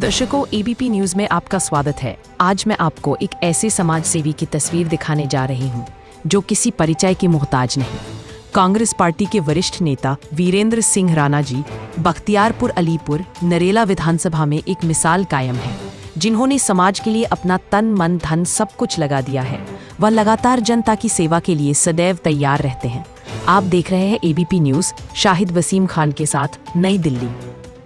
दर्शकों, ABP news में आपका स्वागत है। आज मैं आपको एक ऐसे समाज सेवी की तस्वीर दिखाने जा रही हूं, जो किसी परिचय की मोहताज नहीं। कांग्रेस पार्टी के वरिष्ठ नेता वीरेंद्र सिंह राणा जी बख्तियारपुर अलीपुर नरेला विधानसभा में एक मिसाल कायम है, जिन्होंने समाज के लिए अपना तन मन धन सब कुछ लगा दिया है। वह लगातार जनता की सेवा के लिए सदैव तैयार रहते हैं। आप देख रहे हैं एबीपी न्यूज। शाहिद वसीम खान के साथ, नई दिल्ली।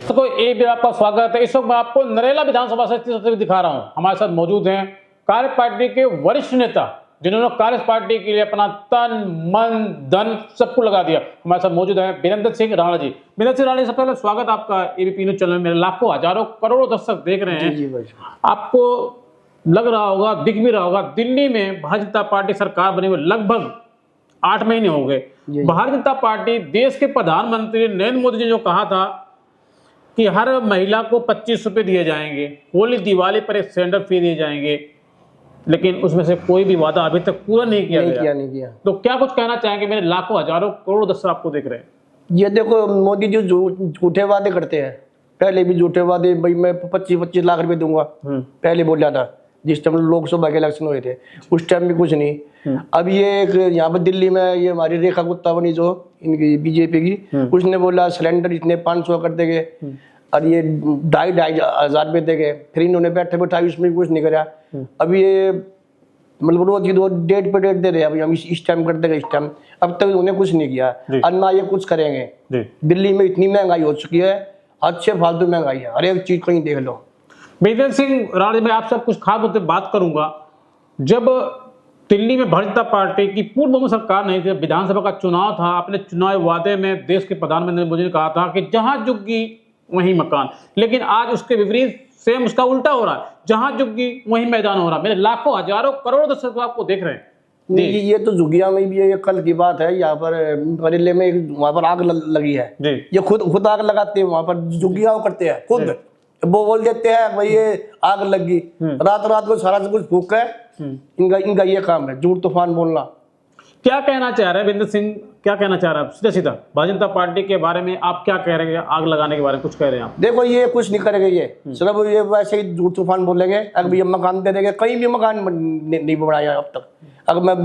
तो एक बार आपका स्वागत है। इस वक्त मैं आपको नरेला विधानसभा से तस्वीर दिखा रहा हूं। हमारे साथ मौजूद हैं कांग्रेस पार्टी के वरिष्ठ नेता, जिन्होंने कांग्रेस पार्टी के लिए अपना तन मन धन सबको लगा दिया। हमारे साथ मौजूद हैं वीरेंद्र सिंह राणा जी। वीरेंद्र सिंह राणा जी, सबसे पहले स्वागत आपका एबीपी न्यूज चैनल में। मेरे लाखों हजारों करोड़ों दर्शक देख रहे हैं। जी भाई। आपको लग रहा होगा, दिख भी रहा होगा, दिल्ली में भारतीय जनता पार्टी सरकार बनी हुई लगभग 8 महीने हो गए। भारतीय जनता पार्टी, देश के प्रधानमंत्री नरेंद्र मोदी जी ने जो कहा था कि हर महिला को 25 रुपये दिए जाएंगे, होली दिवाली पर एक सिलेंडर फ्री दिए जाएंगे, लेकिन उसमें से कोई भी वादा अभी तक पूरा नहीं किया गया। तो क्या कुछ कहना चाहेंगे? मेरे लाखों हजारों करोड़ों दर्शक आपको देख रहे हैं। ये देखो, मोदी जी झूठे वादे करते हैं। पहले भी झूठे वादे, भाई मैं 25-25 लाख रुपए दूंगा, पहले बोला था जिस टाइम लोकसभा के इलेक्शन हुए थे। उस टाइम भी कुछ नहीं। अब ये एक यहाँ पर दिल्ली में ये हमारी रेखा गुप्ता बनी, जो इनकी बीजेपी की, उसने बोला सिलेंडर इतने 500 कर देंगे और ये 2,500 रुपये देंगे। फिर इन्होंने बैठे बैठा उसमें कुछ नहीं करा। अब ये मतलब रोज की रोज डेट पे डेट दे रहे हैं, अभी हम इस टाइम कर देंगे, इस टाइम। अब तक उन्होंने कुछ नहीं किया और ना ये कुछ करेंगे। दिल्ली में इतनी महंगाई हो चुकी है, अच्छे फालतू महंगाई है, हर एक चीज कहीं देख लो। वीरेंद्र सिंह राणा, मैं आपसे कुछ खास मुद्दे बात करूंगा। जब दिल्ली में भारतीय जनता पार्टी की पूर्ण बहुमत सरकार नहीं थी, विधानसभा का चुनाव था, अपने चुनाव वादे में देश के प्रधानमंत्री मोदी ने कहा था कि जहां झुग्गी वहीं मकान। लेकिन आज उसके विपरीत सेम उसका उल्टा हो रहा है, जहां झुग्गी वहीं मैदान हो रहा है। मेरे लाखों हजारों करोड़ों दर्शक आपको देख रहे हैं। ये तो झुग्गिया में भी, ये कल की बात है, यहाँ पर बरेली में वहां पर आग लगी है। ये खुद आग लगाते हैं, वहां पर झुग्गिया करते हैं खुद। वो बोल देते हैं भाई ये आग लगी, रात को सारा कुछ फूक है। इनका ये काम है, झूठ तूफान बोलना। क्या कहना चाह रहे हैं वीरेंद्र सिंह? क्या कहना चाह रहे हैं आप सीधा भारतीय जनता पार्टी के बारे में? आप क्या कह रहे हैं आग लगाने के बारे में? कुछ कह रहे हैं आप? देखो, ये कुछ नहीं करेंगे, ये सिर्फ ये वैसे ही झूठ तूफान बोलेंगे। अगर ये मकान दे देंगे, कहीं भी मकान नहीं बनाया अब तक। अगर मैं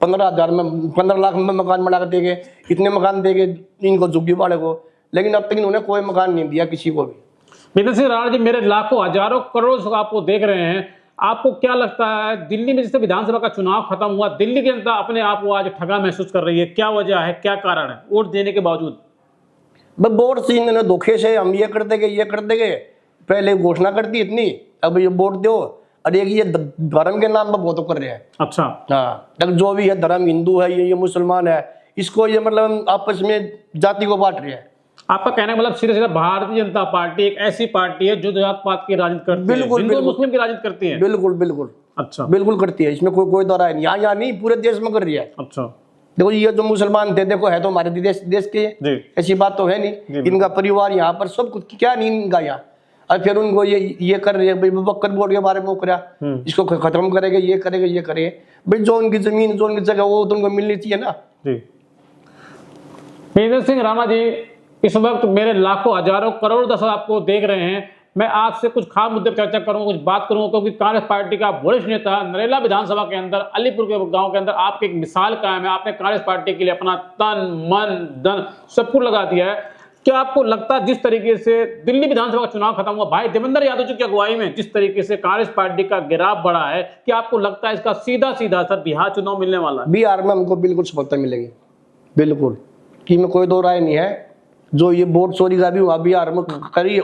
15,000 में 15 लाख में मकान बना कर देंगे, इतने मकान देंगे इनको झुग्गी वाले को, लेकिन अब तक इन्होंने कोई मकान नहीं दिया किसी को भी। वीरेंद्र सिंह राणा जी, मेरे लाखों हजारों करोड़ों आपको देख रहे हैं। आपको क्या लगता है, दिल्ली में जिससे विधानसभा का चुनाव खत्म हुआ, दिल्ली की जनता अपने आप को आज ठगा महसूस कर रही है? क्या वजह है, क्या कारण है वोट देने के बावजूद? वोट से इन्होंने धोखे से हम ये कर देंगे, ये कर देंगे, पहले घोषणा कर दी इतनी, अब ये वोट दो। और एक ये धर्म के नाम पर बहुत कर रहे हैं। अच्छा, हाँ, जो भी है धर्म, हिंदू है, ये मुसलमान है, इसको ये मतलब आपस में जाति को बांट रहे हैं। आपका कहना मतलब सीधा भारतीय जनता पार्टी एक ऐसी पार्टी है जो जात पात की राजनीति करती है, हिंदू मुस्लिम की राजनीति करती है? बिल्कुल। अच्छा, बिल्कुल करती है, इसमें कोई दौरा है नहीं। यहाँ नहीं, पूरे देश में कर रही है। अच्छा, देखो ये जो मुसलमान थे, देखो है तो हमारे देश के, ऐसी बात तो है नहीं। इनका परिवार यहाँ पर सब कुछ क्या नहीं इनका यहाँ। और फिर उनको ये कर रहे हैं, वक्फ बोर्ड के बारे में करा, इसको खत्म करेंगे, ये करेंगे, ये करेंगे। भाई जो उनकी जमीन, जो उनकी जगह, वो तो उनको मिलनी चाहिए ना। वीरेंद्र सिंह राणा जी, इस वक्त मेरे लाखों हजारों करोड़ दर्शक आपको देख रहे हैं। मैं आपसे कुछ खास मुद्दे पर चर्चा करूंगा, कुछ बात करूंगा, क्योंकि कांग्रेस पार्टी का वरिष्ठ नेता नरेला विधानसभा के अंदर, अलीपुर के गांव के अंदर आपकी एक मिसाल कायम है। आपने कांग्रेस पार्टी के लिए अपना तन मन धन सब कुछ लगा दिया है। क्या आपको लगता है जिस तरीके से दिल्ली विधानसभा का चुनाव खत्म हुआ, भाई देवेंद्र यादव जी की अगुवाई में जिस तरीके से कांग्रेस पार्टी का गिराव बढ़ा है, क्या आपको लगता है इसका सीधा असर बिहार चुनाव मिलने वाला है? बिहार में हमको बिल्कुल सफलता मिलेगी, बिल्कुल, कि में कोई दो राय नहीं है। जो ये वोट चोरी का भी वहाँ बिहार में करी,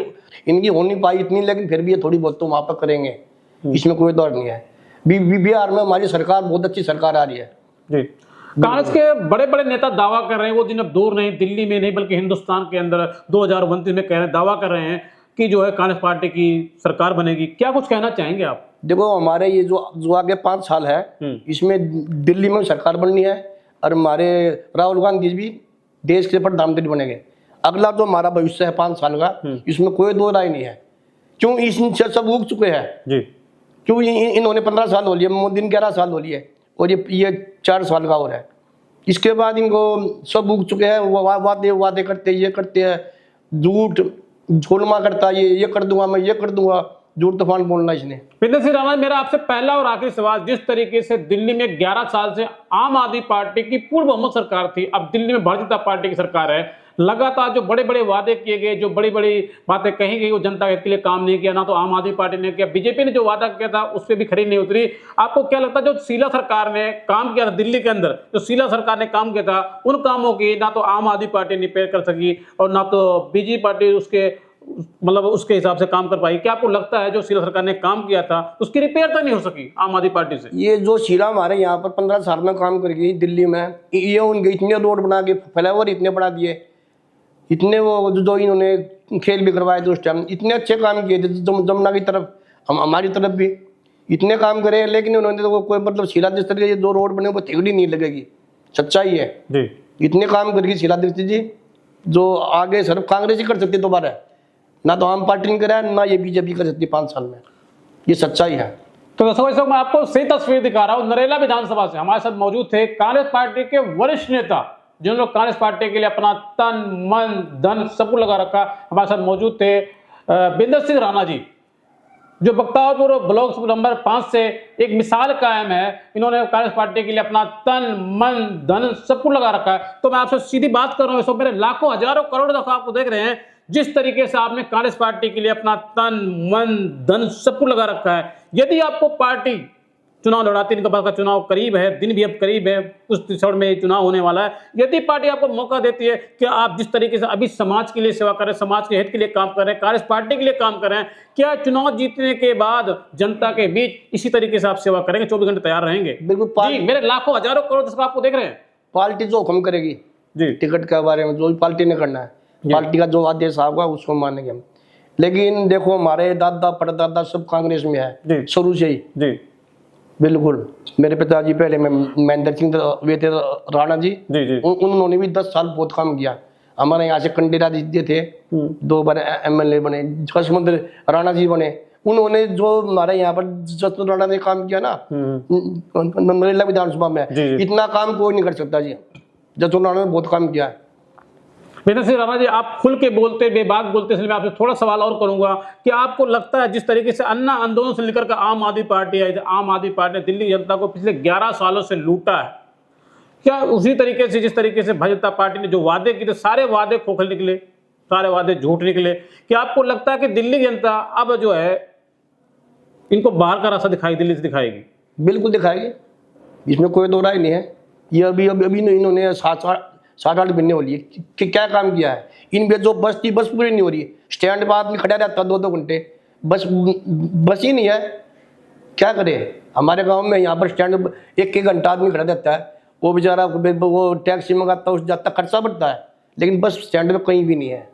इनकी हो नहीं पाई इतनी, लेकिन फिर भी ये थोड़ी बहुत तो वहाँ पर करेंगे, इसमें कोई दौर नहीं है। बिहार में हमारी सरकार बहुत अच्छी सरकार आ रही है। कांग्रेस के बड़े बड़े नेता दावा कर रहे हैं, वो दिन अब दूर नहीं, दिल्ली में नहीं बल्कि हिंदुस्तान के अंदर 2029 में कह रहे हैं, दावा कर रहे हैं कि जो है कांग्रेस पार्टी की सरकार बनेगी। क्या कुछ कहना चाहेंगे आप? देखो, हमारे ये जो आगे 5 साल है, इसमें दिल्ली में सरकार बननी है और हमारे राहुल गांधी भी देश के प्रधानमंत्री बनेंगे। अगला जो हमारा भविष्य है 5 साल का, इसमें कोई दो राय नहीं है। क्यों इनसे सब उग चुके हैं, क्यों इन्होंने 15 साल हो लिए, मोदी ने 11 साल हो लिए, और ये 4 साल का और है। इसके बाद इनको सब उग चुके हैं। वादे करते, ये करते हैं, झूठ झोलमा करता है, ये कर दूंगा, मैं ये कर दूंगा, जोर तूफान बोलना इसने। विरेंद्र सिंह राणा, मेरा आपसे पहला और आखिरी सवाल, जिस तरीके से दिल्ली में 11 साल से आम आदमी पार्टी की पूर्ण बहुमत सरकार थी, अब दिल्ली में भारतीय जनता पार्टी की सरकार है, लगातार जो बड़े बड़े वादे किए गए, जो बड़ी बड़ी बातें कही गई, वो जनता के लिए काम नहीं किया, ना तो आम आदमी पार्टी ने किया, बीजेपी ने जो वादा किया था उस पर भी खरी नहीं उतरी। आपको क्या लगता है जो शीला सरकार ने काम किया था दिल्ली के अंदर, जो शीला सरकार ने काम किया था, उन कामों की ना तो आम आदमी पार्टी रिपेयर कर सकी और ना तो बीजेपी पार्टी उसके मतलब उसके हिसाब से काम कर पाई? क्या आपको लगता है जो शीला सरकार ने काम किया था उसकी रिपेयर तो नहीं हो सकी आम आदमी पार्टी से? ये जो शीला हमारे यहाँ पर 15 साल में काम कर गई दिल्ली में, ये उनके इतने रोड बना के, फ्लाईओवर इतने बना दिए, इतने वो जो इन्होंने खेल भी करवाए थे उस टाइम, इतने अच्छे काम किए थे जमुना की तरफ, हमारी तरफ भी इतने काम करे, लेकिन उन्होंने तो कोई मतलब शीला दीक्षित के जो रोड बने वो तिगड़ी नहीं लगेगी, सच्चाई है जी। इतने काम करेगी शीला दीक्षित जी जो आगे सिर्फ कांग्रेस ही कर सकती दोबारा, ना तो आम पार्टी ने करा, ना ये बीजेपी कर सकती 5 साल में, ये सच्चाई है। तो दोस्तों मैं आपको सही तस्वीर दिखा रहा हूं नरेला विधानसभा से। हमारे साथ मौजूद थे कांग्रेस पार्टी के वरिष्ठ नेता जिन्होंने कांग्रेस पार्टी के लिए अपना तन मन धन सब कुछ लगा रखा। हमारे साथ मौजूद थे वीरेंद्र सिंह राणा जी, जो बख्तियारपुर ब्लॉक नंबर 5 से एक मिसाल कायम है। इन्होंने कांग्रेस पार्टी के लिए अपना तन मन धन सब कुछ लगा रखा है। तो मैं आपसे सीधी बात कर रहा हूँ, इस वक्त मेरे लाखों हजारों करोड़ दफा आपको देख रहे हैं, जिस तरीके से आपने कांग्रेस पार्टी के लिए अपना तन मन धन सब कुछ लगा रखा है। यदि आपको पार्टी चुनाव लड़ाती, इनके पास का चुनाव करीब है, दिन भी अब करीब है, उस क्षण में चुनाव होने वाला है, यदि पार्टी आपको मौका देती है कि आप जिस तरीके से अभी समाज के लिए सेवा कर रहे हैं, समाज के हित के लिए काम कर रहे हैं, कांग्रेस पार्टी के लिए काम कर रहे हैं, क्या चुनाव जीतने के बाद जनता के बीच इसी तरीके से आप सेवा करेंगे, 24 घंटे तैयार रहेंगे? बिल्कुल जी, मेरे लाखों हजारों करोड़ दर्शक आपको देख रहे हैं। पार्टी जो हुक्म करेगी जी, टिकट के बारे में जो भी पार्टी ने करना है, पार्टी का जो आदेश आएगा उसको मानेंगे हम। लेकिन देखो हमारे दादा परदादा सब कांग्रेस में है शुरू से ही जी। बिल्कुल, मेरे पिताजी पहले में महेंद्र सिंह वे थे राणा जी, उन्होंने भी 10 साल बहुत काम किया। हमारे यहाँ से कंडेरा जी थे, 2 बार MLA बने, कसमुंदर राणा जी बने, उन्होंने जो हमारे यहाँ पर जसवंत राणा ने काम किया ना नरेला विधानसभा में, इतना काम कोई नहीं कर सकता जी। जसवंत राणा ने बहुत काम किया है। वीरेंद्र सिंह राणा जी, आप खुल के बोलते, बेबाक बोलते, इसलिए मैं आपसे थोड़ा सवाल और करूंगा कि आपको लगता है जिस तरीके से अन्ना आंदोलन से लेकर आम आदमी पार्टी आई, आम आदमी पार्टी ने दिल्ली जनता को पिछले 11 सालों से लूटा है, क्या उसी तरीके से जिस तरीके से भारतीय जनता पार्टी ने जो वादे किए थे सारे वादे खोखले निकले, सारे वादे झूठ निकले? क्या आपको लगता है कि दिल्ली जनता अब जो है इनको बाहर का रास्ता दिखाई, दिल्ली से दिखाएगी? बिल्कुल दिखाएगी, इसमें कोई दो राय नहीं है। ये अभी इन्होंने 7-8 महीने हो लिए कि क्या काम किया है। इन जो बस थी, बस पूरी नहीं हो रही, स्टैंड पर आदमी खड़ा रहता 2-2 घंटे, बस ही नहीं है, क्या करे। हमारे गांव में यहाँ पर स्टैंड 1-1 घंटा आदमी खड़ा रहता है, वो बेचारा वो टैक्सी मंगाता है, उस जाता खर्चा बढ़ता है, लेकिन बस स्टैंड में कहीं भी नहीं है।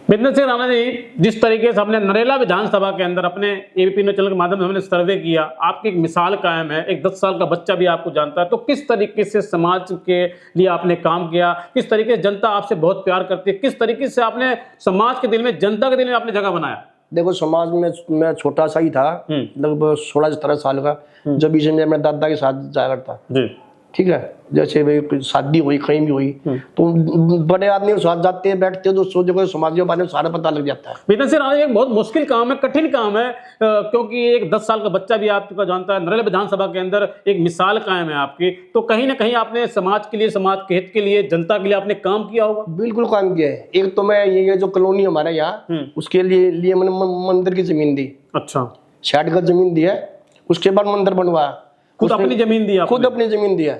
वीरेंद्र सिंह राणा जी, जिस तरीके से हमने नरेला विधानसभा के अंदर अपने एबीपी न्यूज़ चैनल के माध्यम से हमने सर्वे किया, आपकी एक मिसाल कायम है, एक 10 साल का बच्चा भी आपको जानता है, तो किस तरीके से समाज के लिए आपने काम किया, किस तरीके से जनता आपसे बहुत प्यार करती है, किस तरीके से आपने समाज के दिल में, जनता के दिल में आपने जगह बनाया? देखो, समाज में मैं छोटा सा ही था, लगभग 16-17 साल का, जब इसे मैं अपने दादा के साथ जाया करता जी, ठीक है। जैसे भाई शादी हुई, कहीं भी हुई, तो बड़े आदमी के साथ जाते हैं, बैठते हैं, तो सोचो समाज के बारे में सारा पता लग जाता है। वीरेंद्र सिंह राणा, एक बहुत मुश्किल काम है, कठिन काम है, क्योंकि एक 10 साल का बच्चा भी आपका जानता है, नरेला विधानसभा के अंदर एक मिसाल कायम है आपकी, तो कहीं ना कहीं आपने समाज के लिए, समाज के हित के लिए, जनता के लिए आपने काम किया होगा। बिल्कुल काम किया है। एक तो मैं ये जो कॉलोनी हमारे यहाँ, उसके लिए मैंने मंदिर की जमीन दी। अच्छा, 60 गज जमीन दी है, उसके बाद मंदिर बनवाया, खुद अपनी जमीन दी, खुद अपनी जमीन दिया,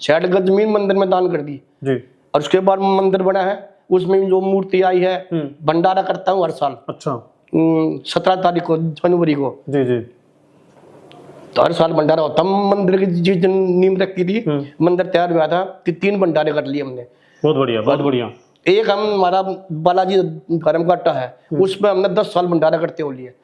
60 गज जमीन मंदिर में दान कर दी जी। और उसके बाद मंदिर बना है, उसमें जो मूर्ति आई है, भंडारा करता हूँ हर साल। अच्छा, 17 तारीख को, जनवरी को जी जी, तो हर साल भंडारा होता। मंदिर की जिस दिन नींव रखी थी, मंदिर तैयार हुआ था कि 3 भंडारे कर लिए हमने। बहुत बढ़िया, बहुत बढ़िया। एक हमारा बालाजी धर्म घाटा है, उसमें हमने 10 साल भंडारा करते हो लिए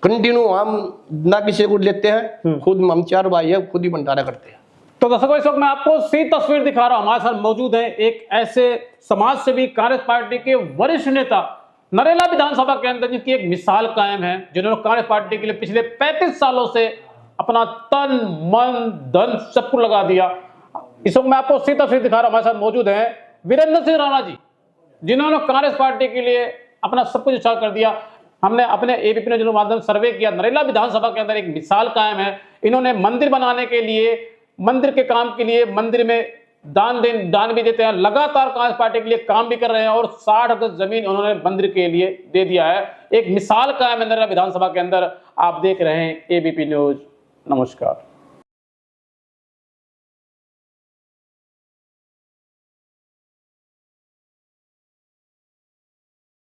कंटिन्यू। हम ना किसी को लेते हैं, खुद हम 4 भाई है, खुद ही भंडारा करते हैं। तो दर्शकों, इस वक्त मैं आपको सीधी तस्वीर दिखा रहा हूं, हमारे साथ मौजूद है एक ऐसे समाज सेवी, कांग्रेस पार्टी के वरिष्ठ नेता, नरेला विधानसभा के अंदर जिनकी एक मिसाल कायम है, जिन्होंने कांग्रेस पार्टी के लिए पिछले 35 सालों से अपना तन मन धन सब कुछ लगा दिया। इस वक्त मैं आपको सीधी तस्वीर दिखा रहा हूं, हमारे साथ मौजूद है वीरेंद्र सिंह राणा जी। जिन्होंने कांग्रेस पार्टी के लिए अपना सब कुछ उछाल कर दिया। हमने अपने एबीपी न्यूज़ के माध्यम से सर्वे किया, नरेला विधानसभा के अंदर एक मिसाल कायम है। इन्होंने मंदिर बनाने के लिए, मंदिर के काम के लिए, मंदिर में दान भी देते हैं, लगातार कांग्रेस पार्टी के लिए काम भी कर रहे हैं और 60 गज जमीन उन्होंने मंदिर के लिए दे दिया है। एक मिसाल कायम है नरेला विधानसभा के अंदर। आप देख रहे हैं एबीपी न्यूज़। नमस्कार।